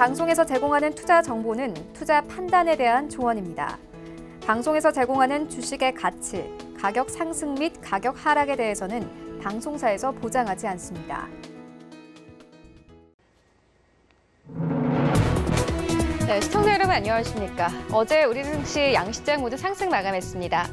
방송에서 제공하는 투자 정보는 투자 판단에 대한 조언입니다. 방송에서 제공하는 주식의 가치, 가격 상승 및 가격 하락에 대해서는 방송사에서 보장하지 않습니다. 네, 시청자 여러분 안녕하십니까? 어제 우리 증시 양시장 모두 상승 마감했습니다.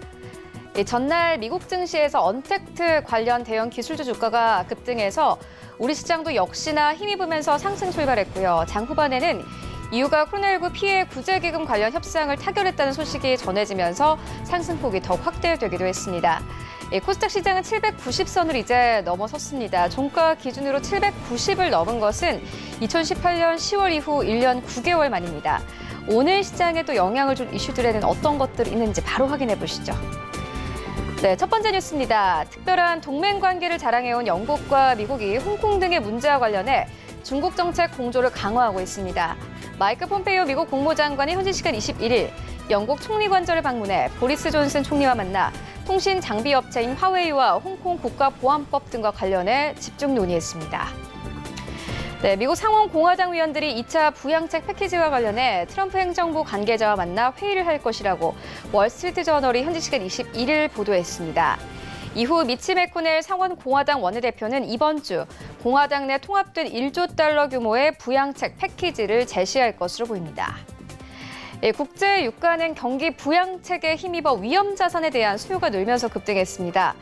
전날 미국 증시에서 언택트 관련 대형 기술주 주가가 급등해서 우리 시장도 역시나 힘입으면서 상승 출발했고요. 장 후반에는 이유가 코로나19 피해 구제기금 관련 협상을 타결했다는 소식이 전해지면서 상승폭이 더욱 확대되기도 했습니다. 코스닥 시장은 790선을 이제 넘어섰습니다. 종가 기준으로 790을 넘은 것은 2018년 10월 이후 1년 9개월 만입니다. 오늘 시장에 또 영향을 줄 이슈들에는 어떤 것들이 있는지 바로 확인해 보시죠. 네, 첫 번째 뉴스입니다. 특별한 동맹 관계를 자랑해온 영국과 미국이 홍콩 등의 문제와 관련해 중국 정책 공조를 강화하고 있습니다. 마이크 폼페이오 미국 국무장관이 현지 시간 21일 영국 총리 관저를 방문해 보리스 존슨 총리와 만나 통신 장비 업체인 화웨이와 홍콩 국가보안법 등과 관련해 집중 논의했습니다. 네, 미국 상원 공화당 의원들이 2차 부양책 패키지와 관련해 트럼프 행정부 관계자와 만나 회의를 할 것이라고 월스트리트 저널이 현지 시간 21일 보도했습니다. 이후 미치 매코넬 상원 공화당 원내대표는 이번 주 공화당 내 통합된 1조 달러 규모의 부양책 패키지를 제시할 것으로 보입니다. 국제 유가는 경기 부양책에 힘입어 위험 자산에 대한 수요가 늘면서 급등했습니다.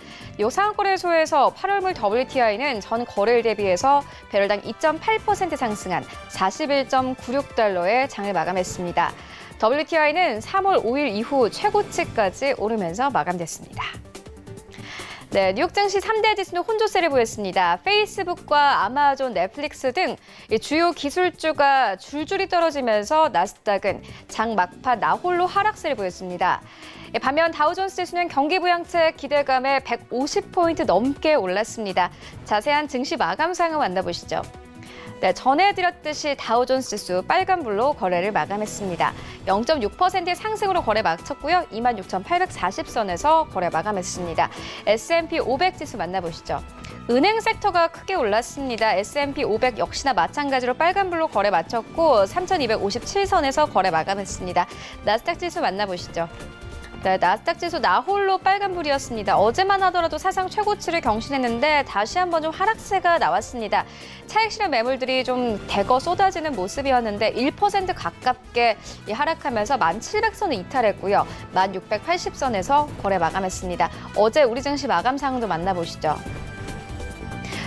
상한거래소에서 8월물 WTI는 전 거래일 대비해서 배럴당 2.8% 상승한 41.96달러에 장을 마감했습니다. WTI는 3월 5일 이후 최고치까지 오르면서 마감됐습니다. 네, 뉴욕 증시 3대 지수는 혼조세를 보였습니다. 페이스북과 아마존, 넷플릭스 등 주요 기술주가 줄줄이 떨어지면서 나스닥은 장 막판 나홀로 하락세를 보였습니다. 반면 다우존스 지수는 경기 부양책 기대감에 150포인트 넘게 올랐습니다. 자세한 증시 마감 상황 만나보시죠. 네, 전해드렸듯이 다우존스 지수 빨간불로 거래를 마감했습니다. 0.6%의 상승으로 거래 마쳤고요. 26,840선에서 거래 마감했습니다. S&P 500 지수 만나보시죠. 은행 섹터가 크게 올랐습니다. S&P 500 역시나 마찬가지로 빨간불로 거래 마쳤고 3,257선에서 거래 마감했습니다. 나스닥 지수 만나보시죠. 네, 나스닥 지수 나홀로 빨간불이었습니다. 어제만 하더라도 사상 최고치를 경신했는데 다시 한번 좀 하락세가 나왔습니다. 차익 실현 매물들이 좀 대거 쏟아지는 모습이었는데 1% 가깝게 하락하면서 1,700선을 이탈했고요. 1,680선에서 거래 마감했습니다. 어제 우리 증시 마감 상황도 만나보시죠.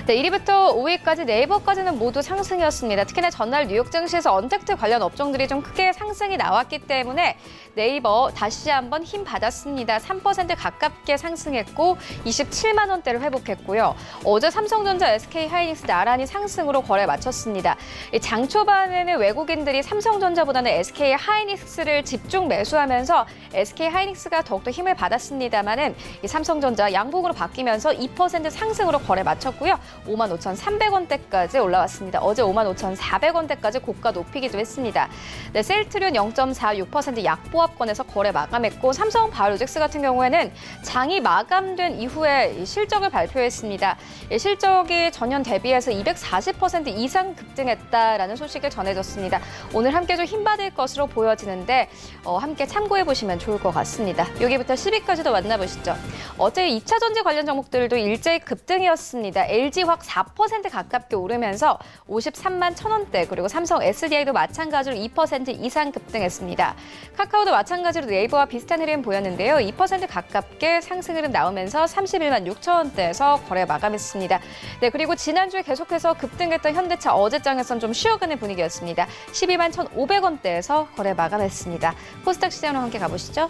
네, 1위부터 5위까지 네이버까지는 모두 상승이었습니다. 특히나 전날 뉴욕 증시에서 언택트 관련 업종들이 좀 크게 상승이 나왔기 때문에 네이버 다시 한번 힘 받았습니다. 3% 가깝게 상승했고 27만 원대를 회복했고요. 어제 삼성전자, SK하이닉스 나란히 상승으로 거래 마쳤습니다. 장 초반에는 외국인들이 삼성전자보다는 SK하이닉스를 집중 매수하면서 SK하이닉스가 더욱더 힘을 받았습니다만은 삼성전자 양봉으로 바뀌면서 2% 상승으로 거래 마쳤고요. 55,300원대까지 올라왔습니다. 어제 55,400원대까지 고가 높이기도 했습니다. 네, 셀트리온 0.46% 약보합권에서 거래 마감했고 삼성바이오로직스 같은 경우에는 장이 마감된 이후에 실적을 발표했습니다. 실적이 전년 대비해서 240% 이상 급등했다라는 소식을 전해졌습니다. 오늘 함께 좀 힘받을 것으로 보여지는데 함께 참고해 보시면 좋을 것 같습니다. 여기부터 10위까지도 만나보시죠. 어제 2차 전지 관련 종목들도 일제히 급등이었습니다. LG 확 4% 가깝게 오르면서 53만 1,000원대, 그리고 삼성 SDI도 마찬가지로 2% 이상 급등했습니다. 카카오도 마찬가지로 네이버와 비슷한 흐름 보였는데요. 2% 가깝게 상승 흐름 나오면서 31만 6천원대에서 거래 마감했습니다. 네, 그리고 지난주에 계속해서 급등했던 현대차 어제장에선 좀 쉬어가는 분위기였습니다. 12만 1,500원대에서 거래 마감했습니다. 코스닥 시장으로 함께 가보시죠.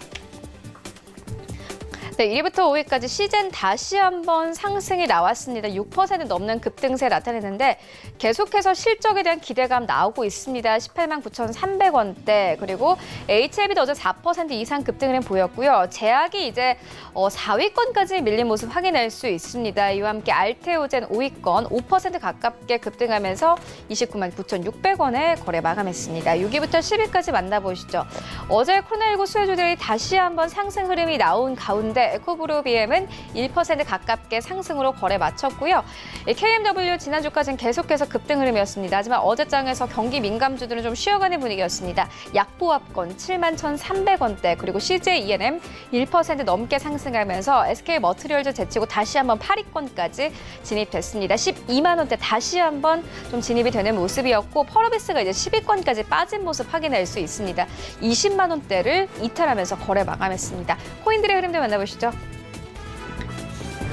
네, 1위부터 5위까지 시즌 다시 한번 상승이 나왔습니다. 6% 넘는 급등세 나타내는데 계속해서 실적에 대한 기대감 나오고 있습니다. 18만 9,300원대, 그리고 HLB도 어제 4% 이상 급등을 보였고요. 제약이 이제 4위권까지 밀린 모습 확인할 수 있습니다. 이와 함께 알테오젠 5위권 5% 가깝게 급등하면서 29만 9,600원에 거래 마감했습니다. 6위부터 10위까지 만나보시죠. 어제 코로나19 수혜주들이 다시 한번 상승 흐름이 나온 가운데 가운데 에코브루 BM은 1% 가깝게 상승으로 거래 마쳤고요. KMW 지난주까지는 계속해서 급등 흐름이었습니다. 하지만 어제장에서 경기 민감주들은 좀 쉬어가는 분위기였습니다. 약보합권 71,300원대 그리고 CJ ENM 1% 넘게 상승하면서 SK 머트리얼즈 제치고 다시 한번 8위권까지 진입됐습니다. 12만 원대 다시 한번 좀 진입이 되는 모습이었고 펄어비스가 이제 10위권까지 빠진 모습 확인할 수 있습니다. 20만 원대를 이탈하면서 거래 마감했습니다. 코인들의 흐름들 만나보시죠.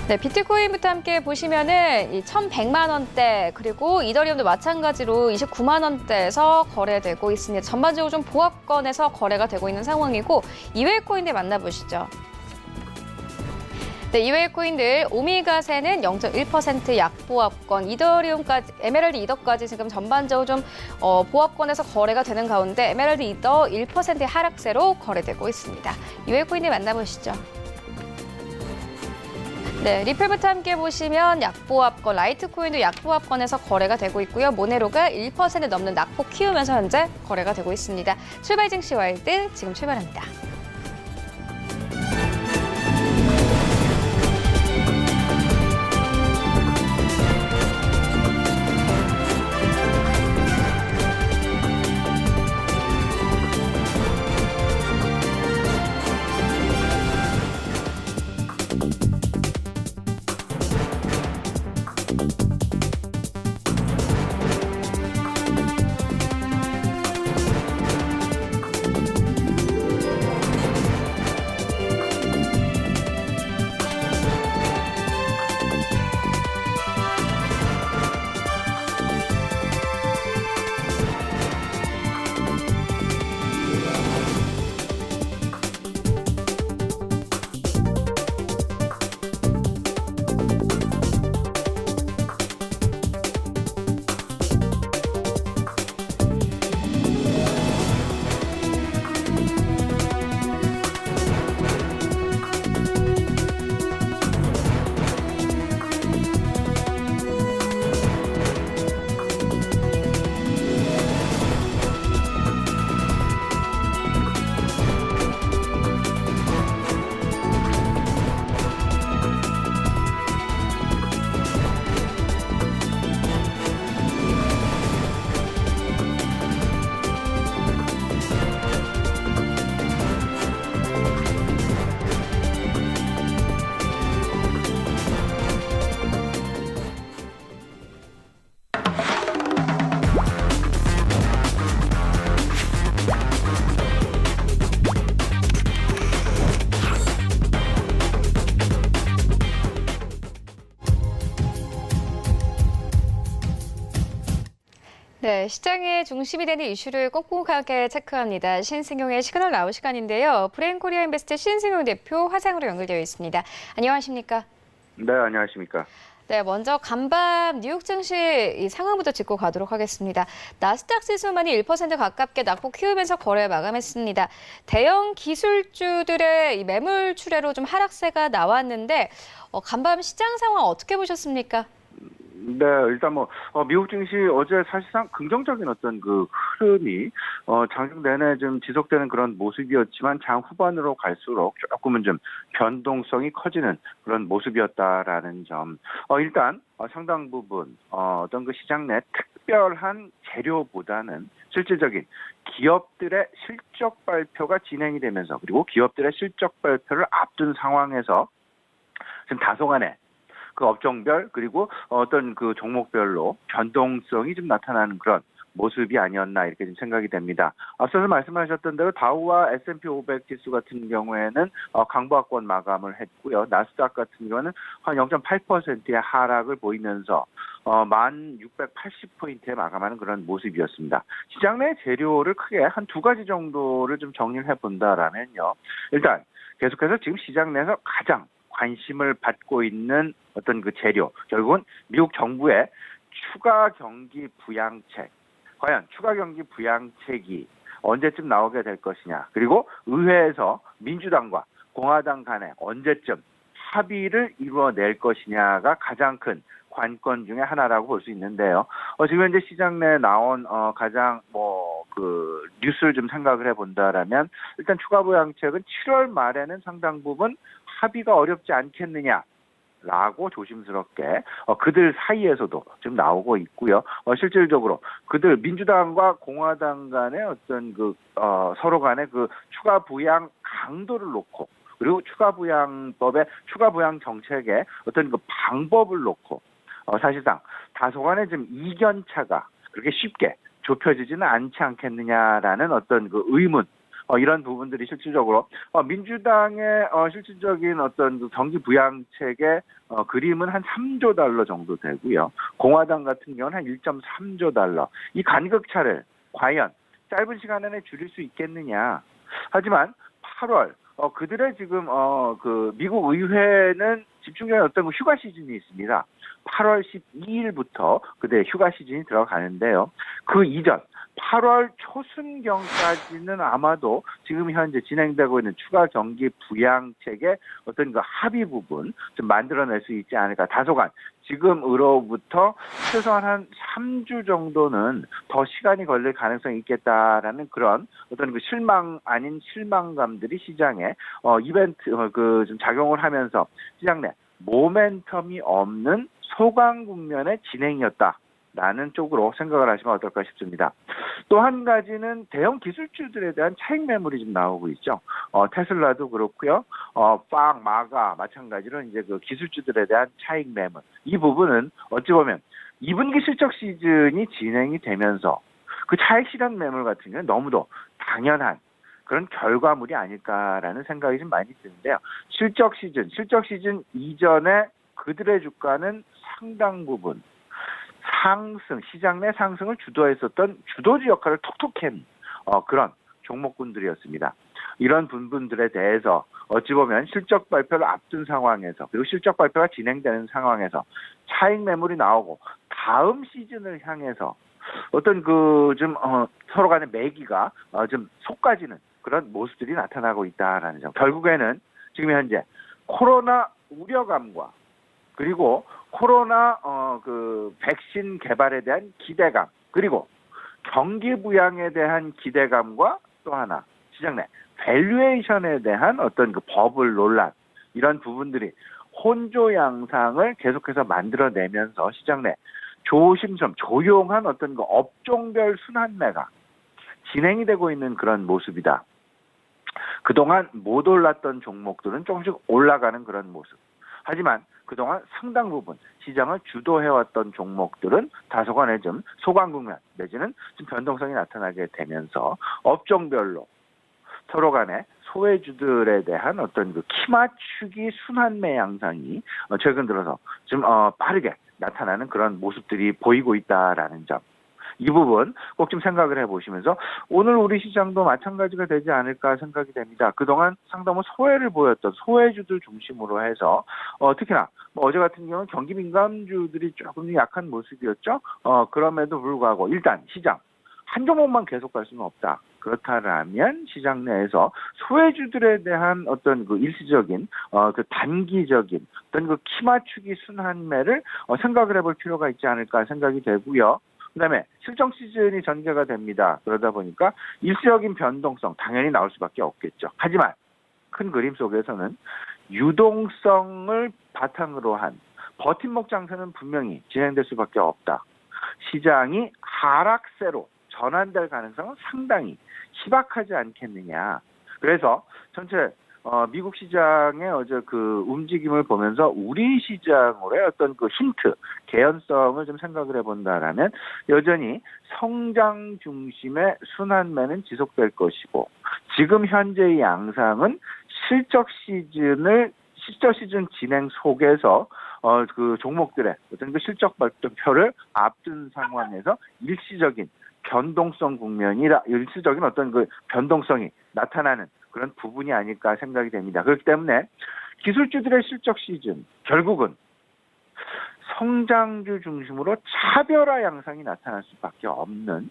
네, 비트코인부터 함께 보시면은 이 1,100만 원대 그리고 이더리움도 마찬가지로 29만 원대에서 거래되고 있습니다. 전반적으로 좀 보합권에서 거래가 되고 있는 상황이고 이외의 코인들 만나보시죠. 네, 이외의 코인들 오미가세는 0.1% 약보합권, 이더리움까지 에메랄드 이더까지 지금 전반적으로 좀 보합권에서 거래가 되는 가운데 에메랄드 이더 1%의 하락세로 거래되고 있습니다. 이외의 코인들 만나보시죠. 네, 리플부터 함께 보시면 약보합권, 라이트코인도 약보합권에서 거래가 되고 있고요. 모네로가 1% 넘는 낙폭 키우면서 현재 거래가 되고 있습니다. 출발 증시 와일드 지금 출발합니다. 네, 시장의 중심이 되는 이슈를 꼼꼼하게 체크합니다. 신승용의 시그널 나우 시간인데요. 브레인코리아 인베스트 신승용 대표 화상으로 연결되어 있습니다. 안녕하십니까? 네, 안녕하십니까? 네, 먼저 간밤 뉴욕 증시 이 상황부터 짚고 가도록 하겠습니다. 나스닥 지수만이 1% 가깝게 낙폭 키우면서 거래 마감했습니다. 대형 기술주들의 이 매물 출회로 좀 하락세가 나왔는데 간밤 시장 상황 어떻게 보셨습니까? 네, 일단 미국 증시 어제 사실상 긍정적인 어떤 그 흐름이, 장중 내내 좀 지속되는 그런 모습이었지만 장 후반으로 갈수록 조금은 좀 변동성이 커지는 그런 모습이었다라는 점. 일단, 상당 부분, 어떤 그 시장 내 특별한 재료보다는 실질적인 기업들의 실적 발표가 진행이 되면서 그리고 기업들의 실적 발표를 앞둔 상황에서 지금 다소간의 그 업종별 그리고 어떤 그 종목별로 변동성이 좀 나타나는 그런 모습이 아니었나 이렇게 좀 생각이 됩니다. 앞서서 말씀하셨던 대로 다우와 S&P 500 지수 같은 경우에는 강보합권 마감을 했고요. 나스닥 같은 경우는 한 0.8%의 하락을 보이면서 1,680포인트에 마감하는 그런 모습이었습니다. 시장 내 재료를 크게 한 두 가지 정도를 좀 정리를 해본다라면요. 일단 계속해서 지금 시장 내에서 가장 관심을 받고 있는 어떤 그 재료, 결국은 미국 정부의 추가 경기 부양책, 과연 추가 경기 부양책이 언제쯤 나오게 될 것이냐, 그리고 의회에서 민주당과 공화당 간에 언제쯤 합의를 이루어낼 것이냐가 가장 큰 관건 중에 하나라고 볼 수 있는데요. 지금 현재 시장 내에 나온 가장 그 뉴스를 좀 생각을 해본다라면 일단 추가 부양책은 7월 말에는 상당 부분 합의가 어렵지 않겠느냐. 라고 조심스럽게 그들 사이에서도 지금 나오고 있고요. 실질적으로 그들 민주당과 공화당 간의 어떤 서로 간의 추가 부양 강도를 놓고 그리고 추가 부양법의 추가 부양 정책의 어떤 방법을 놓고 사실상 다소간의 좀 이견차가 그렇게 쉽게 좁혀지지는 않지 않겠느냐라는 어떤 의문. 이런 부분들이 실질적으로 민주당의 실질적인 어떤 경기 부양책의 그림은 한 3조 달러 정도 되고요. 공화당 같은 경우는 한 1.3조 달러. 이 간극차를 과연 짧은 시간 안에 줄일 수 있겠느냐. 하지만 8월 그들의 지금 미국 의회는 집중적인 어떤 휴가 시즌이 있습니다. 8월 12일부터 그들의 휴가 시즌이 들어가는데요. 그 이전 8월 초순경까지는 아마도 지금 현재 진행되고 있는 추가 경기 부양책의 어떤 합의 부분 좀 만들어낼 수 있지 않을까. 다소간 지금으로부터 최소한 한 3주 정도는 더 시간이 걸릴 가능성이 있겠다라는 그런 어떤 실망 아닌 실망감들이 시장에 이벤트 좀 작용을 하면서 시장 내 모멘텀이 없는 소강 국면의 진행이었다라는 쪽으로 생각을 하시면 어떨까 싶습니다. 또 한 가지는 대형 기술주들에 대한 차익 매물이 좀 나오고 있죠. 테슬라도 그렇고요. 마가 마찬가지로 이제 기술주들에 대한 차익 매물. 이 부분은 어찌 보면 2분기 실적 시즌이 진행이 되면서 그 차익 실현 매물 같은 경우는 너무도 당연한 그런 결과물이 아닐까라는 생각이 좀 많이 드는데요. 실적 시즌 이전에 그들의 주가는 상당 부분 시장 내 상승을 주도했었던 주도주 역할을 톡톡 한 그런 종목군들이었습니다. 이런 부분들에 대해서 어찌 보면 실적 발표를 앞둔 상황에서 그리고 실적 발표가 진행되는 상황에서 차익 매물이 나오고 다음 시즌을 향해서 어떤 서로 간의 매기가 좀 솟아지는 그런 모습들이 나타나고 있다라는 점. 결국에는 지금 현재 코로나 우려감과 그리고 코로나 백신 개발에 대한 기대감 그리고 경기 부양에 대한 기대감과 또 하나 시장 내 밸류에이션에 대한 어떤 버블 논란 이런 부분들이 혼조 양상을 계속해서 만들어내면서 시장 내 조용한 어떤 업종별 순환매가 진행이 되고 있는 그런 모습이다. 그동안 못 올랐던 종목들은 조금씩 올라가는 그런 모습. 하지만 그동안 상당 부분 시장을 주도해왔던 종목들은 다소간의 좀 소강 국면 내지는 좀 변동성이 나타나게 되면서 업종별로 서로 간의 소외주들에 대한 어떤 키 맞추기 순환매 양상이 최근 들어서 좀 빠르게 나타나는 그런 모습들이 보이고 있다라는 점. 이 부분 꼭 좀 생각을 해보시면서 오늘 우리 시장도 마찬가지가 되지 않을까 생각이 됩니다. 그동안 상당히 소외를 보였던 소외주들 중심으로 해서 특히나 어제 같은 경우는 경기 민감주들이 조금 약한 모습이었죠. 그럼에도 불구하고 일단 시장 한 종목만 계속 갈 수는 없다. 그렇다면 시장 내에서 소외주들에 대한 어떤 일시적인 단기적인 어떤 키 맞추기 순환매를 생각을 해볼 필요가 있지 않을까 생각이 되고요. 그다음에 실적 시즌이 전개가 됩니다. 그러다 보니까 일시적인 변동성 당연히 나올 수밖에 없겠죠. 하지만 큰 그림 속에서는 유동성을 바탕으로 한 버팀목 장세는 분명히 진행될 수밖에 없다. 시장이 하락세로 전환될 가능성은 상당히 희박하지 않겠느냐. 그래서 전체 미국 시장의 어제 움직임을 보면서 우리 시장으로의 어떤 힌트, 개연성을 좀 생각을 해본다라면 여전히 성장 중심의 순환매는 지속될 것이고 지금 현재의 양상은 실적 시즌 진행 속에서 종목들의 어떤 실적 발표를 앞둔 상황에서 일시적인 변동성 국면이라 일시적인 어떤 변동성이 나타나는 그런 부분이 아닐까 생각이 됩니다. 그렇기 때문에 기술주들의 실적 시즌 결국은 성장주 중심으로 차별화 양상이 나타날 수밖에 없는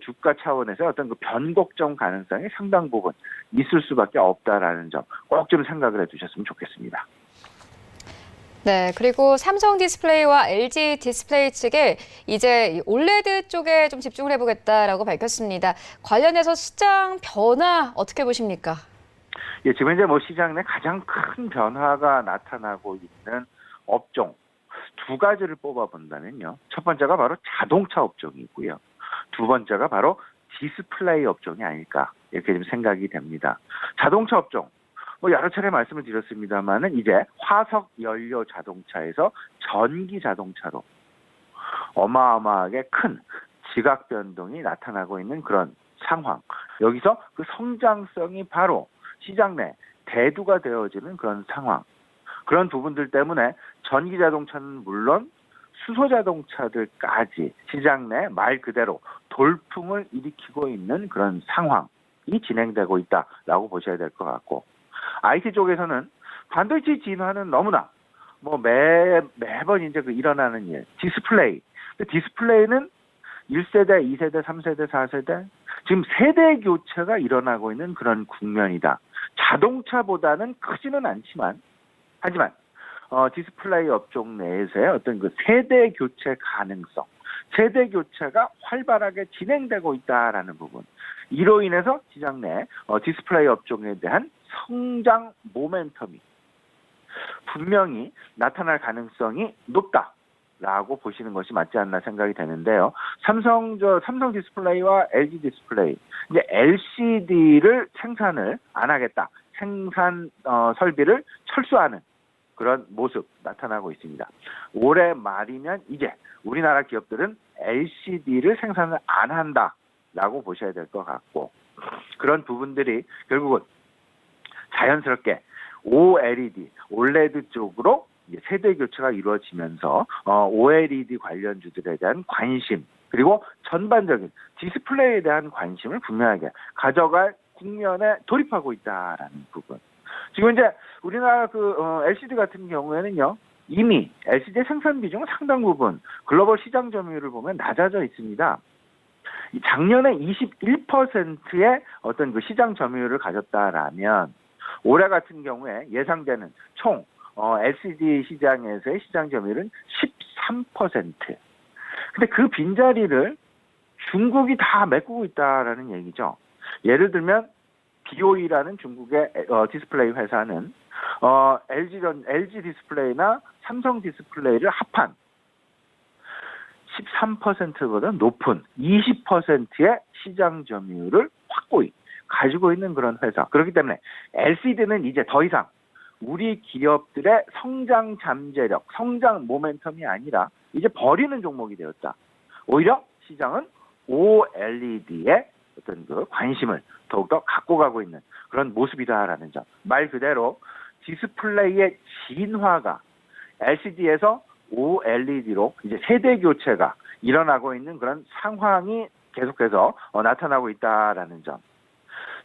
주가 차원에서 어떤 변곡점 가능성이 상당 부분 있을 수밖에 없다라는 점 꼭 좀 생각을 해두셨으면 좋겠습니다. 네, 그리고 삼성 디스플레이와 LG 디스플레이 측에 이제 올레드 쪽에 좀 집중을 해보겠다라고 밝혔습니다. 관련해서 시장 변화 어떻게 보십니까? 예, 지금 이제 뭐 시장 내 가장 큰 변화가 나타나고 있는 업종 두 가지를 뽑아본다면요. 첫 번째가 바로 자동차 업종이고요. 두 번째가 바로 디스플레이 업종이 아닐까 이렇게 좀 생각이 됩니다. 자동차 업종 뭐 여러 차례 말씀을 드렸습니다만은 이제 화석 연료 자동차에서 전기 자동차로 어마어마하게 큰 지각 변동이 나타나고 있는 그런 상황. 여기서 그 성장성이 바로 시장 내 대두가 되어지는 그런 상황. 그런 부분들 때문에 전기 자동차는 물론 수소 자동차들까지 시장 내 말 그대로 돌풍을 일으키고 있는 그런 상황이 진행되고 있다라고 보셔야 될 것 같고, IT 쪽에서는 반도체 진화는 너무나 뭐 매번 이제 그 일어나는 일, 디스플레이. 디스플레이는 1세대, 2세대, 3세대, 4세대 지금 세대 교체가 일어나고 있는 그런 국면이다. 자동차보다는 크지는 않지만 하지만 디스플레이 업종 내에서의 어떤 그 세대 교체 가능성, 세대 교체가 활발하게 진행되고 있다라는 부분. 이로 인해서 시장 내 디스플레이 업종에 대한 성장 모멘텀이 분명히 나타날 가능성이 높다라고 보시는 것이 맞지 않나 생각이 되는데요. 삼성 디스플레이와 LG 디스플레이, 이제 LCD를 생산을 안 하겠다. 생산 설비를 철수하는 그런 모습 나타나고 있습니다. 올해 말이면 이제 우리나라 기업들은 LCD를 생산을 안 한다라고 보셔야 될 것 같고, 그런 부분들이 결국은 자연스럽게 OLED, OLED 쪽으로 세대 교체가 이루어지면서 OLED 관련주들에 대한 관심, 그리고 전반적인 디스플레이에 대한 관심을 분명하게 가져갈 국면에 돌입하고 있다라는 부분. 지금 이제 우리나라 LCD 같은 경우에는요, 이미 LCD 생산 비중은 상당 부분 글로벌 시장 점유율을 보면 낮아져 있습니다. 작년에 21%의 어떤 그 시장 점유율을 가졌다라면 올해 같은 경우에 예상되는 총 LCD 시장에서의 시장 점유율은 13%. 근데 그 빈자리를 중국이 다 메꾸고 있다라는 얘기죠. 예를 들면 BOE라는 중국의 디스플레이 회사는 LG 디스플레이나 삼성 디스플레이를 합한 13%보다 높은 20%의 시장 점유율을 확고히 가지고 있는 그런 회사. 그렇기 때문에 LCD는 이제 더 이상 우리 기업들의 성장 잠재력, 성장 모멘텀이 아니라 이제 버리는 종목이 되었다. 오히려 시장은 OLED에 어떤 그 관심을 더욱더 갖고 가고 있는 그런 모습이다라는 점. 말 그대로 디스플레이의 진화가 LCD에서 OLED로 이제 세대 교체가 일어나고 있는 그런 상황이 계속해서 나타나고 있다라는 점.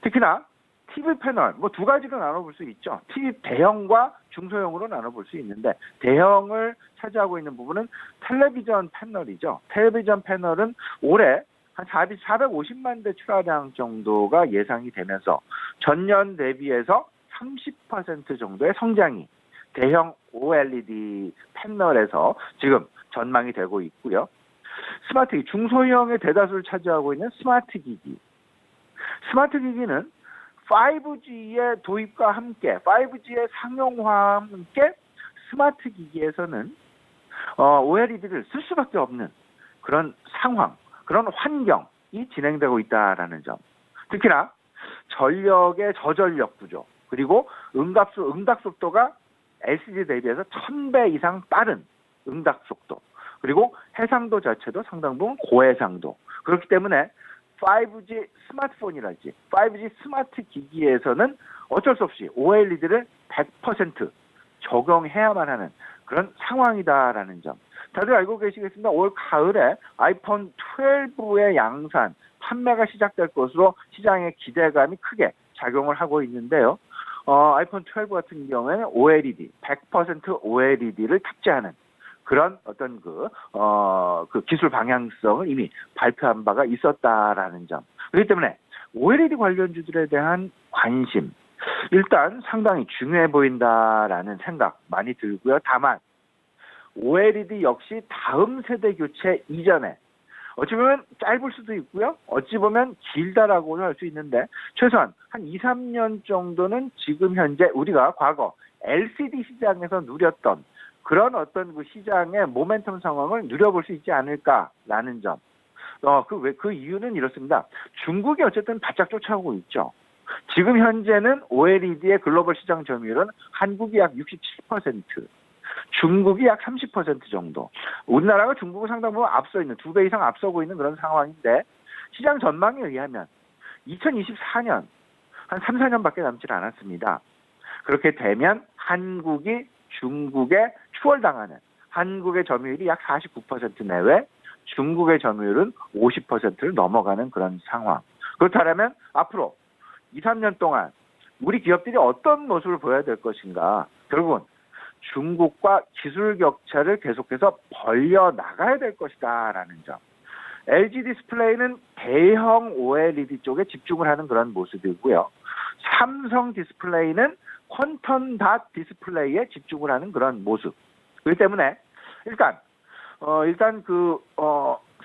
특히나 TV 패널 뭐 두 가지로 나눠볼 수 있죠. TV 대형과 중소형으로 나눠볼 수 있는데, 대형을 차지하고 있는 부분은 텔레비전 패널이죠. 텔레비전 패널은 올해 한 450만 대 출하량 정도가 예상이 되면서 전년 대비해서 30% 정도의 성장이 대형 OLED 패널에서 지금 전망이 되고 있고요. 스마트 기기, 중소형의 대다수를 차지하고 있는 스마트 기기. 스마트 기기는 5G의 도입과 함께, 5G의 상용화와 함께 스마트 기기에서는 OLED를 쓸 수밖에 없는 그런 상황, 그런 환경이 진행되고 있다라는 점. 특히나 전력의 저전력 구조, 그리고 응답 속도가 LCD 대비해서 1000배 이상 빠른 응답 속도, 그리고 해상도 자체도 상당 부분 고해상도. 그렇기 때문에 5G 스마트폰이랄지 5G 스마트 기기에서는 어쩔 수 없이 OLED를 100% 적용해야만 하는 그런 상황이다라는 점. 다들 알고 계시겠습니다. 올 가을에 아이폰 12의 양산, 판매가 시작될 것으로 시장의 기대감이 크게 작용을 하고 있는데요. 아이폰 12 같은 경우에는 OLED, 100% OLED를 탑재하는 그런 어떤 그 기술 방향성을 이미 발표한 바가 있었다라는 점. 그렇기 때문에 OLED 관련주들에 대한 관심, 일단 상당히 중요해 보인다라는 생각 많이 들고요. 다만 OLED 역시 다음 세대 교체 이전에 어찌 보면 짧을 수도 있고요. 어찌 보면 길다라고는 할 수 있는데 최소한 한 2, 3년 정도는 지금 현재 우리가 과거 LCD 시장에서 누렸던 그런 어떤 그 시장의 모멘텀 상황을 누려볼 수 있지 않을까라는 점. 그 이유는 이렇습니다. 중국이 어쨌든 바짝 쫓아오고 있죠. 지금 현재는 OLED의 글로벌 시장 점유율은 한국이 약 67%, 중국이 약 30% 정도. 우리나라가 중국을 상당 부분 앞서 있는, 2배 이상 앞서고 있는 그런 상황인데 시장 전망에 의하면 2024년 한 3, 4년밖에 남지 않았습니다. 그렇게 되면 한국이 중국에 추월당하는, 한국의 점유율이 약 49% 내외, 중국의 점유율은 50%를 넘어가는 그런 상황. 그렇다면 앞으로 2, 3년 동안 우리 기업들이 어떤 모습을 보여야 될 것인가. 결국은 중국과 기술 격차를 계속해서 벌려 나가야 될 것이다라는 점. LG 디스플레이는 대형 OLED 쪽에 집중을 하는 그런 모습이고요. 삼성 디스플레이는 퀀텀 닷 디스플레이에 집중을 하는 그런 모습. 그렇기 때문에 일단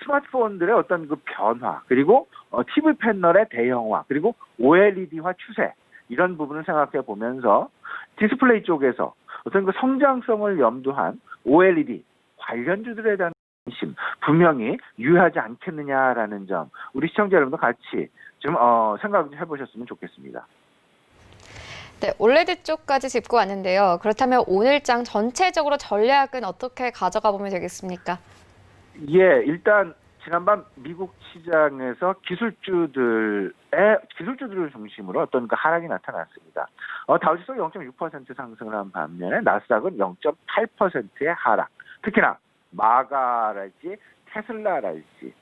스마트폰들의 어떤 그 변화, 그리고 TV 패널의 대형화, 그리고 OLED화 추세, 이런 부분을 생각해 보면서 디스플레이 쪽에서 어떤 그 성장성을 염두한 OLED 관련주들에 대한 관심 분명히 유효하지 않겠느냐라는 점, 우리 시청자 여러분도 같이 좀 생각 좀 해보셨으면 좋겠습니다. 네, 올레드 쪽까지 짚고 왔는데요. 그렇다면 오늘장 전체적으로 전략은 어떻게 가져가 보면 되겠습니까? 예, 일단 지난밤 미국 시장에서 기술주들을 중심으로 어떤 그 하락이 나타났습니다. 다우지수가 0.6% 상승을 한 반면에 나스닥은 0.8%의 하락. 특히나 마가랄지 테슬라랄지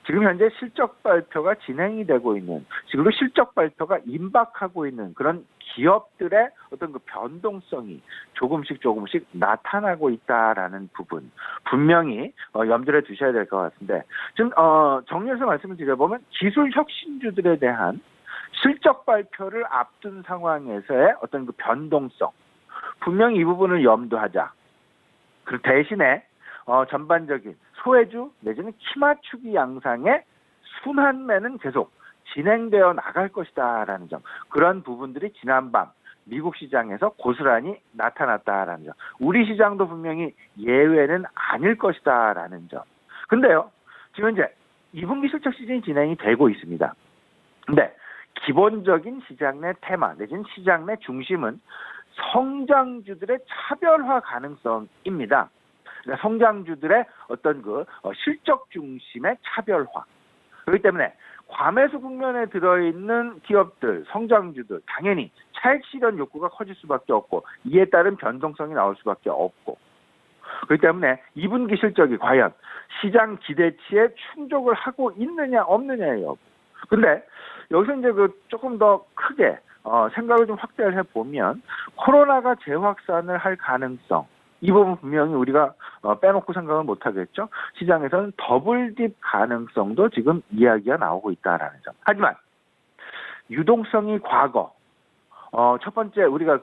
지금 현재 실적 발표가 진행이 되고 있는, 지금 실적 발표가 임박하고 있는 그런 기업들의 어떤 그 변동성이 조금씩 나타나고 있다라는 부분, 분명히 염두에 두셔야 될 것 같은데, 지금 정리해서 말씀을 드려보면 기술 혁신주들에 대한 실적 발표를 앞둔 상황에서의 어떤 그 변동성, 분명히 이 부분을 염두하자. 그 대신에 전반적인 소외주 내지는 키맞추기 양상의 순환매는 계속 진행되어 나갈 것이다라는 점, 그런 부분들이 지난밤 미국 시장에서 고스란히 나타났다라는 점, 우리 시장도 분명히 예외는 아닐 것이다라는 점. 근데요, 지금 이제 2분기 실적 시즌이 진행이 되고 있습니다. 근데 기본적인 시장 내 테마 내지는 시장 내 중심은 성장주들의 차별화 가능성입니다. 그러니까 성장주들의 어떤 그 실적 중심의 차별화. 그렇기 때문에 과매수 국면에 들어있는 기업들, 성장주들, 당연히 차익 실현 욕구가 커질 수밖에 없고, 이에 따른 변동성이 나올 수밖에 없고, 그렇기 때문에 2분기 실적이 과연 시장 기대치에 충족을 하고 있느냐 없느냐의 여부. 근데 여기서 이제 조금 더 크게 생각을 좀 확대를 해보면, 코로나가 재확산을 할 가능성, 이 부분 분명히 우리가 빼놓고 생각은 못하겠죠. 시장에서는 더블딥 가능성도 지금 이야기가 나오고 있다라는 점. 하지만 유동성이 과거 첫 번째 우리가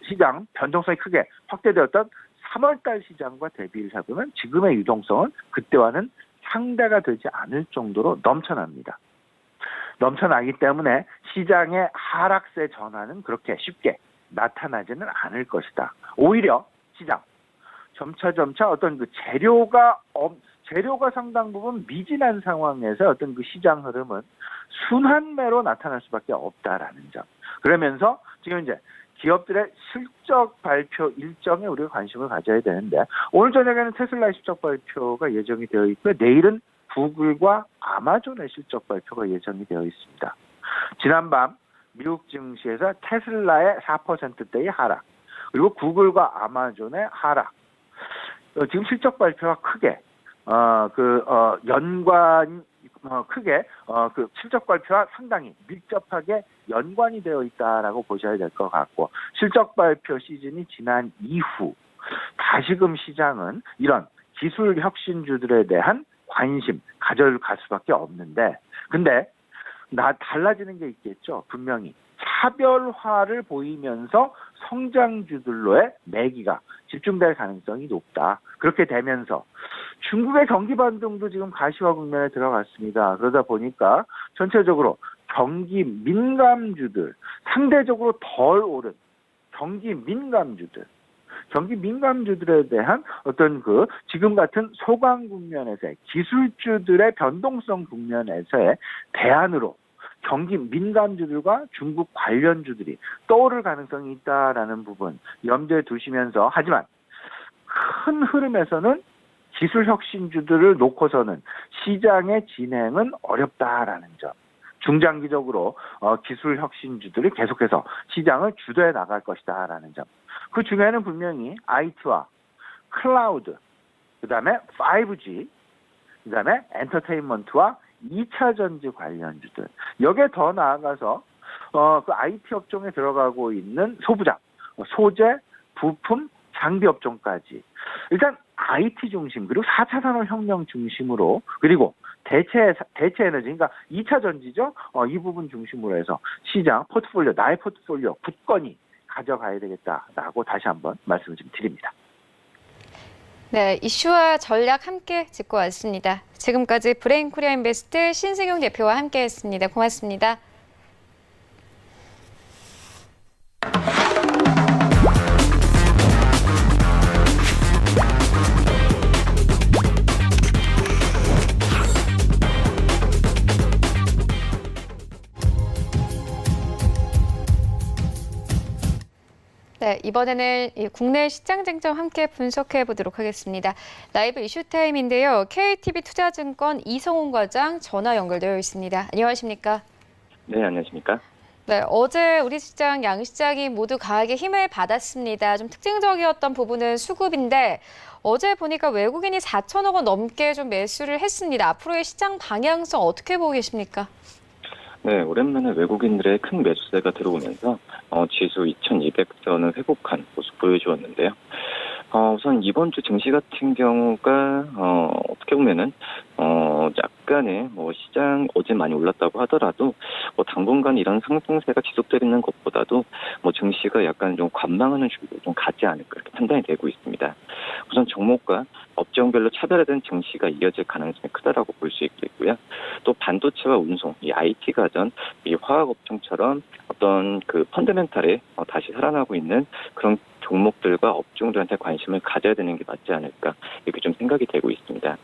시장 변동성이 크게 확대되었던 3월달 시장과 대비를 해보면 지금의 유동성은 그때와는 상대가 되지 않을 정도로 넘쳐납니다. 넘쳐나기 때문에 시장의 하락세 전환은 그렇게 쉽게 나타나지는 않을 것이다. 오히려 시장 점차 어떤 그 재료가 상당 부분 미진한 상황에서 어떤 그 시장 흐름은 순환매로 나타날 수밖에 없다라는 점. 그러면서 지금 이제 기업들의 실적 발표 일정에 우리가 관심을 가져야 되는데, 오늘 저녁에는 테슬라의 실적 발표가 예정이 되어 있고요. 내일은 구글과 아마존의 실적 발표가 예정이 되어 있습니다. 지난밤 미국 증시에서 테슬라의 4%대의 하락, 그리고 구글과 아마존의 하락. 지금 실적 발표가 크게 실적 발표와 상당히 밀접하게 연관이 되어 있다라고 보셔야 될 것 같고, 실적 발표 시즌이 지난 이후 다시금 시장은 이런 기술 혁신주들에 대한 관심 가져갈 수밖에 없는데, 근데 달라지는 게 있겠죠. 분명히 차별화를 보이면서 성장주들로의 매기가 집중될 가능성이 높다. 그렇게 되면서 중국의 경기 반등도 지금 가시화 국면에 들어갔습니다. 그러다 보니까 전체적으로 경기 민감주들, 상대적으로 덜 오른 경기 민감주들에 대한 어떤 지금 같은 소강 국면에서의 기술주들의 변동성 국면에서의 대안으로 경기 민감주들과 중국 관련주들이 떠오를 가능성이 있다라는 부분 염두에 두시면서, 하지만 큰 흐름에서는 기술 혁신주들을 놓고서는 시장의 진행은 어렵다라는 점. 중장기적으로 기술 혁신주들이 계속해서 시장을 주도해 나갈 것이다라는 점. 그 중에는 분명히 IT와 클라우드, 그다음에 5G, 그다음에 엔터테인먼트와 2차 전지 관련주들. 여기에 더 나아가서 그 IT 업종에 들어가고 있는 소부장, 소재, 부품, 장비 업종까지. 일단 IT 중심, 그리고 4차 산업혁명 중심으로, 그리고 대체 에너지, 그러니까 2차 전지죠. 이 부분 중심으로 해서 시장 포트폴리오, 나의 포트폴리오 굳건히 가져가야 되겠다라고 다시 한번 말씀을 좀 드립니다. 네, 이슈와 전략 함께 짚고 왔습니다. 지금까지 브레인 코리아 인베스트 신승용 대표와 함께했습니다. 고맙습니다. 네, 이번에는 국내 시장 쟁점 함께 분석해 보도록 하겠습니다. 라이브 이슈 타임인데요. KTB 투자증권 이성훈 과장 전화 연결되어 있습니다. 안녕하십니까? 네, 안녕하십니까? 네, 어제 우리 시장, 양시장이 모두 강하게 힘을 받았습니다. 좀 특징적이었던 부분은 수급인데 어제 보니까 외국인이 4천억 원 넘게 좀 매수를 했습니다. 앞으로의 시장 방향성 어떻게 보고 계십니까? 네, 오랜만에 외국인들의 큰 매수세가 들어오면서 지수 2200선을 회복한 모습 보여주었는데요. 우선 이번 주 증시 같은 경우가 어떻게 보면은 약간의 시장 어제 많이 올랐다고 하더라도 당분간 이런 상승세가 지속되는 것보다도 증시가 약간 좀 관망하는 주기로 좀 가지 않을까 이렇게 판단이 되고 있습니다. 우선 종목과 업종별로 차별화된 증시가 이어질 가능성이 크다라고 볼 수 있겠고요. 또 반도체와 운송, 이 IT 가전, 이 화학 업종처럼 어떤 그 펀더멘탈에 다시 살아나고 있는 그런 종목들과 업종들한테 관심을 가져야 되는 게 맞지 않을까 이렇게 좀 생각이 되고 있습니다.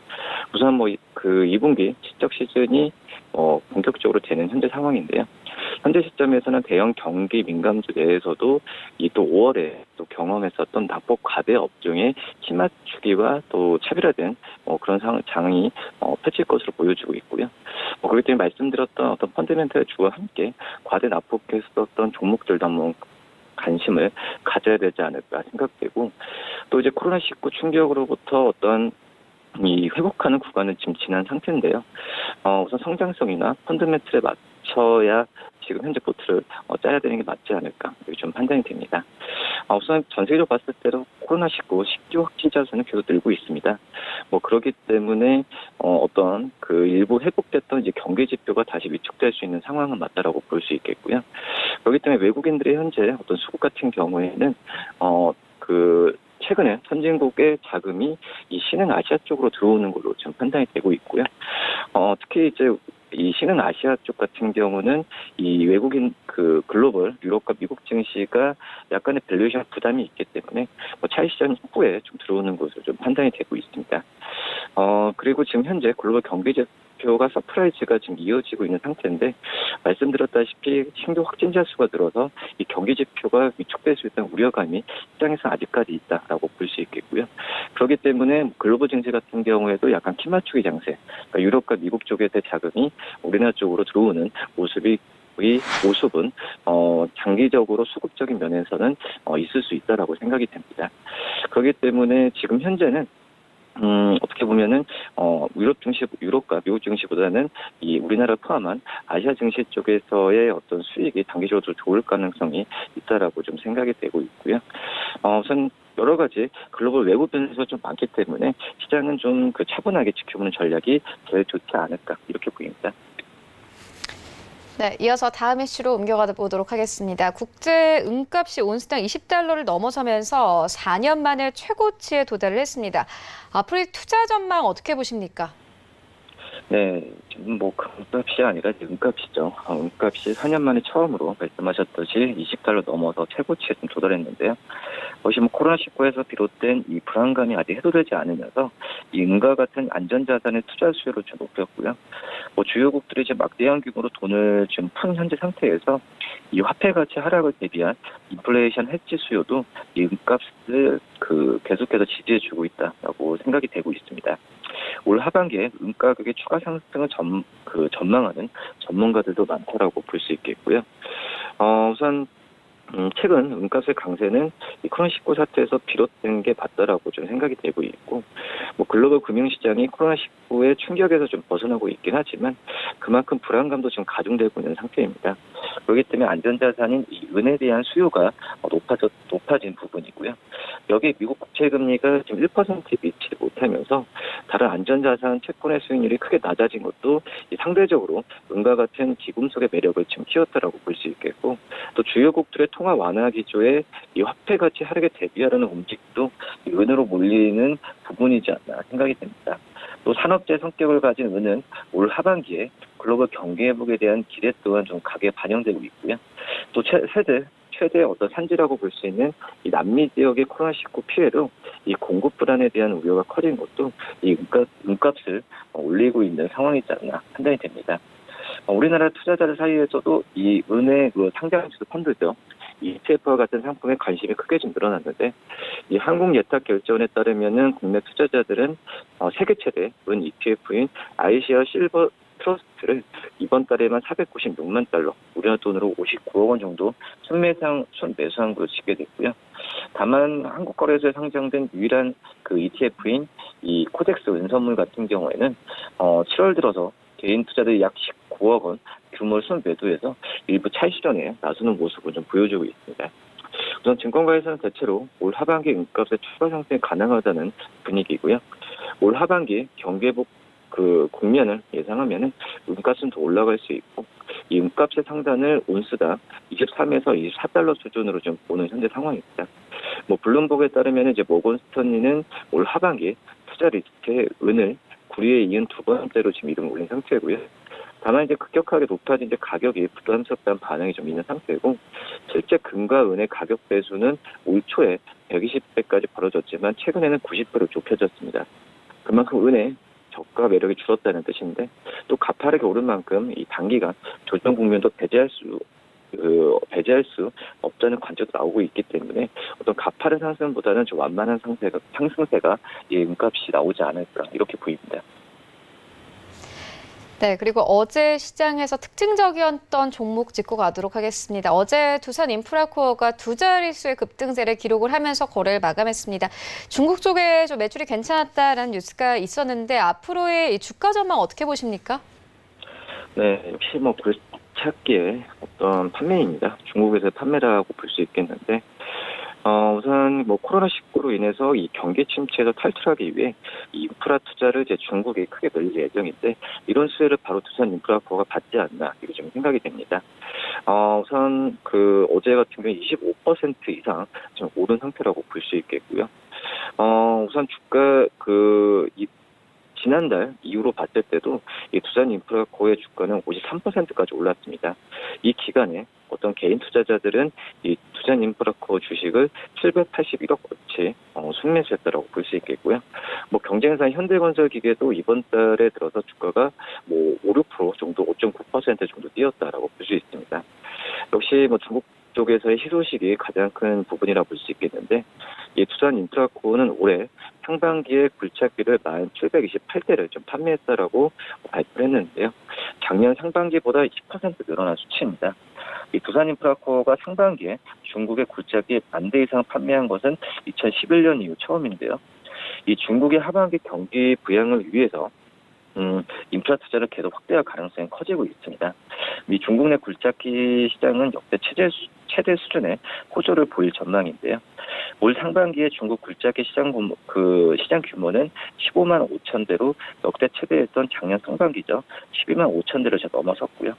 우선 그 2분기 실적 시즌이 본격적으로 되는 현재 상황인데요. 현재 시점에서는 대형 경기 민감주 내에서도 이 또 5월에 또 경험했었던 낙폭 과대 업종의 힘맞추기와 또 차별화된 그런 장이 펼칠 것으로 보여지고 있고요. 그렇기 때문에 말씀드렸던 어떤 펀더멘탈 주와 함께 과대 낙폭했었던 종목들도 한번 관심을 가져야 되지 않을까 생각되고, 또 이제 코로나19 충격으로부터 어떤 이 회복하는 구간은 지금 지난 상태인데요. 우선 성장성이나 펀더멘털에 맞춰야 지금 현재 포트를 짜야 되는 게 맞지 않을까 이렇게 좀 판단이 됩니다. 우선 전 세계적으로 봤을 때도 코로나19 신규 확진자 수는 계속 늘고 있습니다. 그렇기 때문에 어떤 그 일부 회복됐던 이제 경기 지표가 다시 위축될 수 있는 상황은 맞다라고 볼 수 있겠고요. 그렇기 때문에 외국인들의 현재 어떤 수급 같은 경우에는 최근에 선진국의 자금이 이 신흥 아시아 쪽으로 들어오는 걸로 지금 판단이 되고 있고요. 특히 이제 이 신흥 아시아 쪽 같은 경우는 이 외국인 그 글로벌 유럽과 미국 증시가 약간의 밸류에이션 부담이 있기 때문에 차익 시장 후에 좀 들어오는 것으로 좀 판단이 되고 있습니다. 그리고 지금 현재 글로벌 경기 지표가 서프라이즈가 지금 이어지고 있는 상태인데, 말씀드렸다시피 신규 확진자 수가 늘어서 이 경기 지표가 위축될 수 있다는 우려감이 시장에서 아직까지 있다라고 볼 수 있겠고요. 그렇기 때문에 글로벌 증시 같은 경우에도 약간 키 맞추기 장세, 그러니까 유럽과 미국 쪽에 대해 자금이 우리나라 쪽으로 들어오는 모습은 장기적으로 수급적인 면에서는 있을 수 있다라고 생각이 됩니다. 그렇기 때문에 지금 현재는 어떻게 보면은 유럽과 미국 증시보다는 이 우리나라 포함한 아시아 증시 쪽에서의 어떤 수익이 단기적으로 좋을 가능성이 있다라고 좀 생각이 되고 있고요. 우선 여러 가지 글로벌 외부 변수가 좀 많기 때문에 시장은 좀 차분하게 지켜보는 전략이 제일 좋지 않을까 이렇게 보입니다. 네, 이어서 다음 이슈로 옮겨가 보도록 하겠습니다. 국제 은값이 온스당 $20를 넘어서면서 4년 만에 최고치에 도달을 했습니다. 앞으로의 투자 전망 어떻게 보십니까? 네, 지금 뭐 금값이 아니라 은값이죠. 은값이 4년 만에 처음으로 말씀하셨듯이 $20 넘어서 최고치에 좀 도달했는데요. 역시 뭐 코로나19에서 비롯된 이 불안감이 아직 해소되지 않으면서 이 은과 같은 안전자산의 투자 수요를 좀 높였고요. 뭐 주요국들이 이제 막대한 규모로 돈을 지금 푼 현재 상태에서 이 화폐 가치 하락을 대비한 인플레이션 해지 수요도 이 은값을 계속해서 지지해주고 있다라고 생각이 되고 있습니다. 올 하반기에 은 가격의 추가 상승을 전망하는 전문가들도 많다라고 볼 수 있겠고요. 우선 최근 은값의 강세는 이 코로나19 사태에서 비롯된 게 맞다라고 좀 생각이 되고 있고, 뭐 글로벌 금융시장이 코로나19의 충격에서 좀 벗어나고 있긴 하지만 그만큼 불안감도 지금 가중되고 있는 상태입니다. 그렇기 때문에 안전자산인 이 은에 대한 수요가 높아진 부분이고요. 여기 미국 국채금리가 지금 1%에 미치지 못하면서 다른 안전자산 채권의 수익률이 크게 낮아진 것도 상대적으로 은과 같은 기금속의 매력을 지금 키웠다라고 볼 수 있겠고, 또 주요국들의 통화 완화 기조에 이 화폐 가치 하락에 대비하려는 움직임도 이 은으로 몰리는 부분이지 않나 생각이 됩니다. 또 산업재 성격을 가진 은은 올 하반기에 글로벌 경기 회복에 대한 기대 또한 좀 강하게 반영되고 있고요. 또 최대 어떤 산지라고 볼 수 있는 이 남미 지역의 코로나19 피해로 이 공급 불안에 대한 우려가 커진 것도 이 은값을 올리고 있는 상황이지 않나 판단이 됩니다. 우리나라 투자자들 사이에서도 이 은의 상장지수 펀드죠. ETF와 같은 상품에 관심이 크게 좀 늘어났는데, 이 한국예탁결제원에 따르면은 국내 투자자들은 세계 최대 은 ETF인 아이시아 실버 트러스트를 이번 달에만 $496만, 우리나라 돈으로 59억 원 정도 순매수한 것으로 집계됐고요. 다만 한국거래소에 상장된 유일한 ETF인 이 코덱스 은선물 같은 경우에는 7월 들어서 개인 투자들이 약 19억 원 규모를 순매도해서 일부 차익실현에 나서는 모습을 좀 보여주고 있습니다. 우선 증권가에서는 대체로 올 하반기 은값의 추가 상승이 가능하다는 분위기고요. 올 하반기 경기회복 국면을 예상하면은 은값은 더 올라갈 수 있고, 이 은값의 상단을 온스당 23에서 $24 수준으로 좀 보는 현재 상황입니다. 뭐 블룸버그에 따르면 이제 모건 스탠리는 올 하반기 투자 리스트에 은을 9위에 이은 두 번째로 지금 이름을 올린 상태고요. 다만 이제 급격하게 높아진 이제 가격이 부담스럽다는 반응이 좀 있는 상태고, 실제 금과 은의 가격 배수는 올 초에 120배까지 벌어졌지만 최근에는 90배로 좁혀졌습니다. 그만큼 은의 저가 매력이 줄었다는 뜻인데, 또 가파르게 오른 만큼 이 단기간 조정 국면도 배제할 수 없다는 관측도 나오고 있기 때문에 어떤 가파른 상승보다는 좀 완만한 상승세가 이 은값이 나오지 않을까 이렇게 보입니다. 네, 그리고 어제 시장에서 특징적이었던 종목 짚고 가도록 하겠습니다. 어제 두산인프라코어가 두 자릿수의 급등세를 기록을 하면서 거래를 마감했습니다. 중국 쪽에 좀 매출이 괜찮았다라는 뉴스가 있었는데 앞으로의 이 주가 전망 어떻게 보십니까? 네, 역시 뭐 굴착기의 어떤 판매입니다. 중국에서의 판매라고 볼 수 있겠는데, 우선 뭐 코로나19로 인해서 이 경기 침체에서 탈출하기 위해 이 인프라 투자를 이제 중국이 크게 늘릴 예정인데, 이런 수혜를 바로 두산인프라코어가 받지 않나 이렇게 좀 생각이 됩니다. 우선 어제 같은 경우에 25% 이상 좀 오른 상태라고 볼 수 있겠고요. 우선 주가 지난달 이후로 봤을 때도 이 두산인프라코어의 주가는 53%까지 올랐습니다. 이 기간에 어떤 개인 투자자들은 이 두산인프라코어 주식을 781억 원치 순매수했다라고 볼 수 있겠고요. 뭐 경쟁사 현대건설기계도 이번 달에 들어서 주가가 뭐 5, 6% 정도, 5.9% 정도 뛰었다라고 볼 수 있습니다. 역시 뭐 중국 쪽에서의 희소식이 가장 큰 부분이라 볼 수 있겠는데, 이 두산인프라코어는 올해 상반기에 굴착기를 1,728대를 좀 판매했다라고 발표를 했는데요. 작년 상반기보다 10% 늘어난 수치입니다. 이 두산인프라코어가 상반기에 중국의 굴착기 10,000대 이상 판매한 것은 2011년 이후 처음인데요. 이 중국의 하반기 경기 부양을 위해서 인프라 투자를 계속 확대할 가능성이 커지고 있습니다. 이 중국 내 굴착기 시장은 역대 최대 수준의 호조를 보일 전망인데요. 올 상반기에 중국 굴착기 시장 규모는 15만 5천 대로 역대 최대였던 작년 상반기죠. 12만 5천 대를 넘어섰고요.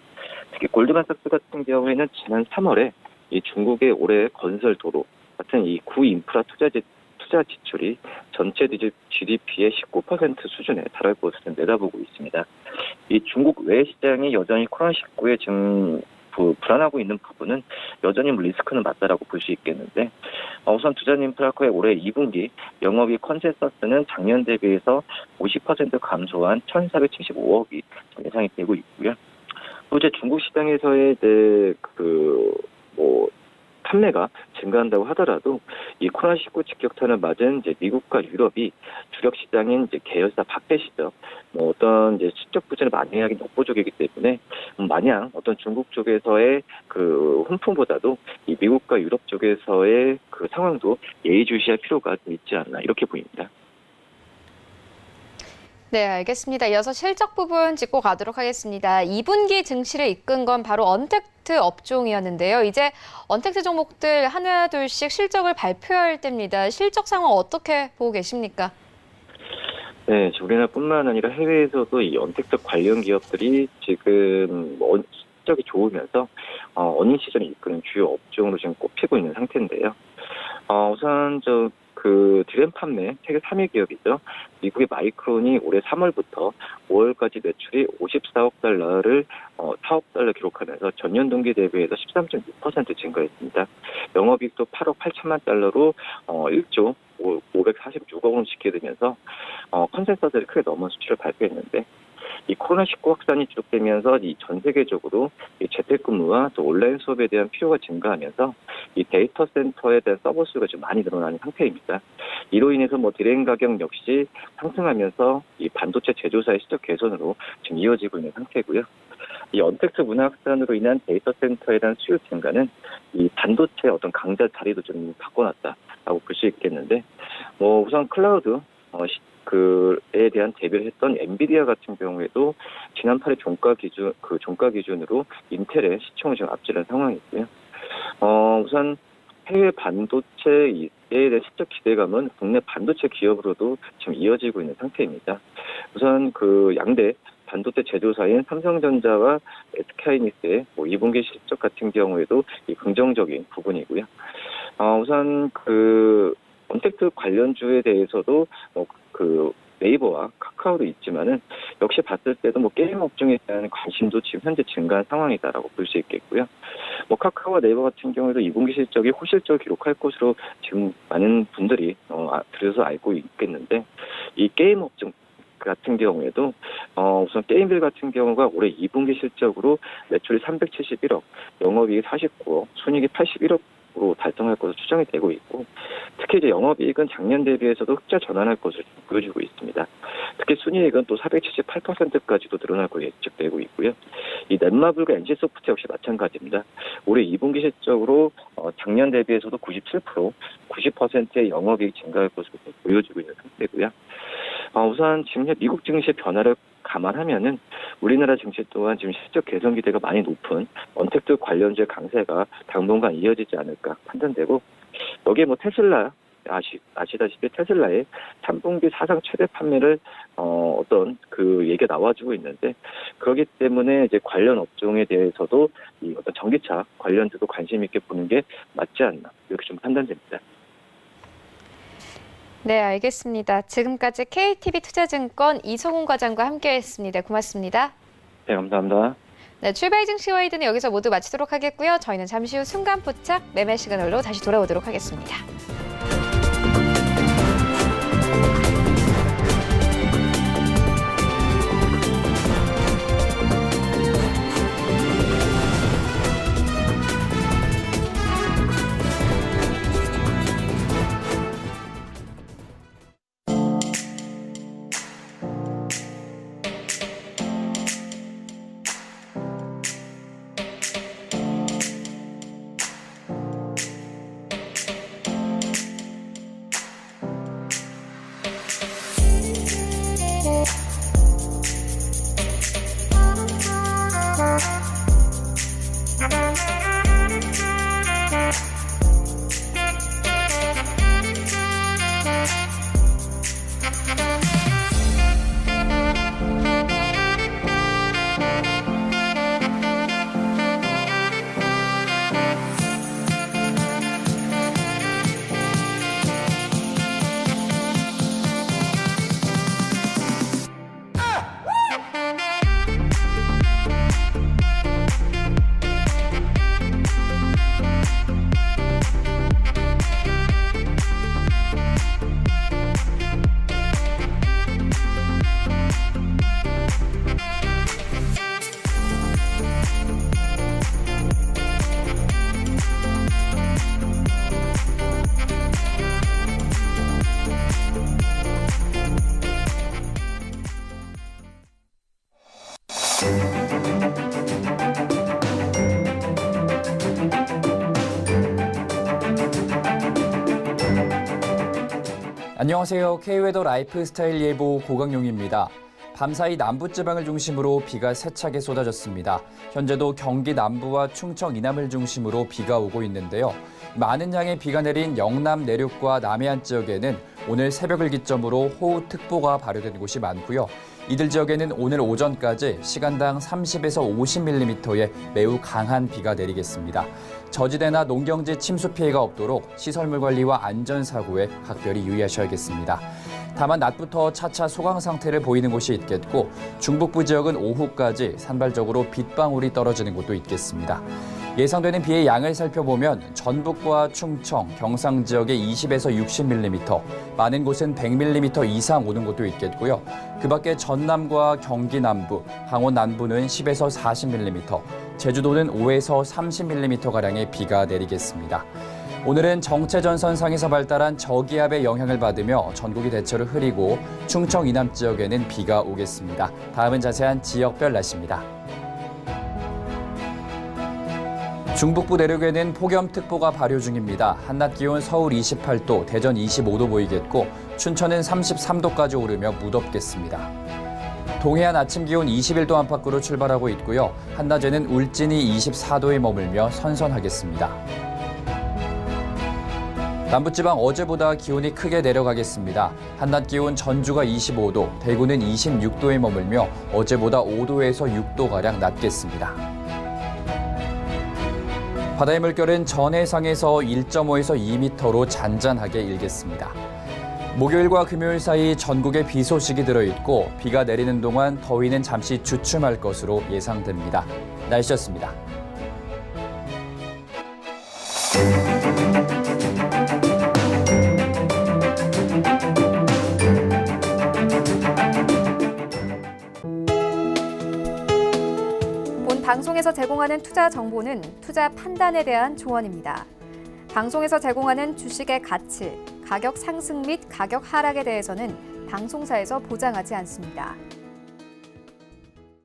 특히 골드만삭스 같은 경우에는 지난 3월에 이 중국의 올해 건설 도로 같은 이 구인프라 투자 지출이 전체 GDP의 19% 수준에 달할 것으로 내다보고 있습니다. 이 중국 외 시장이 여전히 코로나19에 지금 불안하고 있는 부분은 여전히 리스크는 맞다라고 볼 수 있겠는데, 우선 두산인프라코의 올해 2분기 영업이익 컨센서스는 작년 대비해서 50% 감소한 1,475억이 예상이 되고 있고요. 또 이제 중국 시장에서의 판매가 증가한다고 하더라도 이 코로나19 직격탄을 맞은 이제 미국과 유럽이 주력 시장인 이제 계열사 밖에시죠. 어떤 이제 실적 부진을 만회하기 역부족이기 때문에 마냥 어떤 중국 쪽에서의 그 훈풍보다도 이 미국과 유럽 쪽에서의 그 상황도 예의주시할 필요가 좀 있지 않나 이렇게 보입니다. 네, 알겠습니다. 이어서 실적 부분 짚고 가도록 하겠습니다. 2분기 증시를 이끈 건 바로 언택트 업종이었는데요. 이제 언택트 종목들 하나 둘씩 실적을 발표할 때입니다. 실적 상황 어떻게 보고 계십니까? 네, 우리나라뿐만 아니라 해외에서도 이 언택트 관련 기업들이 지금 실적이 좋으면서 어닝 시즌을 이끄는 주요 업종으로 지금 꼽히고 있는 상태인데요. 우선 디램 판매 세계 3위 기업이죠. 미국의 마이크론이 올해 3월부터 5월까지 매출이 54억 달러를 4억 달러 기록하면서 전년 동기 대비해서 13.6% 증가했습니다. 영업이익도 8억 8천만 달러로 1조 546억 원을 지키게 되면서 컨센서스를 크게 넘은 수치를 발표했는데, 이 코로나19 확산이 지속되면서 이 전 세계적으로 이 재택근무와 또 온라인 수업에 대한 필요가 증가하면서 이 데이터 센터에 대한 서버 수가 좀 많이 늘어나는 상태입니다. 이로 인해서 디램 가격 역시 상승하면서 이 반도체 제조사의 실적 개선으로 지금 이어지고 있는 상태고요. 이 언택트 문화 확산으로 인한 데이터 센터에 대한 수요 증가는 이 반도체 어떤 강자 자리도 좀 바꿔놨다라고 볼 수 있겠는데, 우선 클라우드 에 대한 대비를 했던 엔비디아 같은 경우에도 지난 8일 종가 기준으로 인텔의 시총을 지금 앞지른 상황이고요. 우선 해외 반도체에 대한 실적 기대감은 국내 반도체 기업으로도 지금 이어지고 있는 상태입니다. 우선 양대 반도체 제조사인 삼성전자와 SK하이닉스의 2분기 실적 같은 경우에도 이 긍정적인 부분이고요. 우선 언택트 관련주에 대해서도 네이버와 카카오도 있지만은 역시 봤을 때도 게임 업종에 대한 관심도 지금 현재 증가한 상황이다라고 볼 수 있겠고요. 카카오와 네이버 같은 경우에도 2분기 실적이 호실적을 기록할 것으로 지금 많은 분들이 들여서 알고 있겠는데, 이 게임 업종 같은 경우에도 우선 게임빌 같은 경우가 올해 2분기 실적으로 매출이 371억, 영업이익이 49억, 순이익이 81억 로 달성할 것으로 추정이 되고 있고, 특히 이제 영업이익은 작년 대비해서도 흑자 전환할 것을 보여주고 있습니다. 특히 순이익은 또 478%까지도 늘어날 것으로 예측되고 있고요. 이 넷마블과 NC소프트 역시 마찬가지입니다. 올해 2분기 실적으로 작년 대비해서도 97%, 90%의 영업이익 증가할 것으로 보여주고 있는 상태고요. 우선 지금 미국 증시의 변화를 감안하면은 우리나라 증시 또한 지금 실적 개선 기대가 많이 높은 언택트 관련주의 강세가 당분간 이어지지 않을까 판단되고, 여기에 테슬라 아시다시피 테슬라의 3분기 사상 최대 판매를 얘기가 나와주고 있는데, 그렇기 때문에 이제 관련 업종에 대해서도 이 어떤 전기차 관련주도 관심 있게 보는 게 맞지 않나 이렇게 좀 판단됩니다. 네, 알겠습니다. 지금까지 KTB 투자증권 이성훈 과장과 함께했습니다. 고맙습니다. 네, 감사합니다. 네, 출발 증시 와이드는 여기서 모두 마치도록 하겠고요. 저희는 잠시 후 순간 포착 매매 시간으로 다시 돌아오도록 하겠습니다. 안녕하세요. K웨더 라이프스타일 예보 고강용입니다. 밤사이 남부지방을 중심으로 비가 세차게 쏟아졌습니다. 현재도 경기 남부와 충청 이남을 중심으로 비가 오고 있는데요. 많은 양의 비가 내린 영남 내륙과 남해안 지역에는 오늘 새벽을 기점으로 호우특보가 발효된 곳이 많고요. 이들 지역에는 오늘 오전까지 시간당 30에서 50mm의 매우 강한 비가 내리겠습니다. 저지대나 농경지 침수 피해가 없도록 시설물 관리와 안전사고에 각별히 유의하셔야겠습니다. 다만 낮부터 차차 소강 상태를 보이는 곳이 있겠고 중북부 지역은 오후까지 산발적으로 빗방울이 떨어지는 곳도 있겠습니다. 예상되는 비의 양을 살펴보면 전북과 충청, 경상 지역에 20에서 60mm, 많은 곳은 100mm 이상 오는 곳도 있겠고요. 그 밖에 전남과 경기 남부, 강원 남부는 10에서 40mm, 제주도는 5에서 30mm가량의 비가 내리겠습니다. 오늘은 정체전선상에서 발달한 저기압의 영향을 받으며 전국이 대체로 흐리고 충청 이남 지역에는 비가 오겠습니다. 다음은 자세한 지역별 날씨입니다. 중북부 내륙에는 폭염특보가 발효 중입니다. 한낮 기온 서울 28도, 대전 25도 보이겠고 춘천은 33도까지 오르며 무덥겠습니다. 동해안 아침 기온 21도 안팎으로 출발하고 있고요. 한낮에는 울진이 24도에 머물며 선선하겠습니다. 남부지방 어제보다 기온이 크게 내려가겠습니다. 한낮 기온 전주가 25도, 대구는 26도에 머물며 어제보다 5도에서 6도가량 낮겠습니다. 바다의 물결은 전해상에서 1.5에서 2m로 잔잔하게 일겠습니다. 목요일과 금요일 사이 전국에 비 소식이 들어있고 비가 내리는 동안 더위는 잠시 주춤할 것으로 예상됩니다. 날씨였습니다. 본 방송에서 제공하는 투자 정보는 투자 판단에 대한 조언입니다. 방송에서 제공하는 주식의 가치, 가격 상승 및 가격 하락에 대해서는 방송사에서 보장하지 않습니다.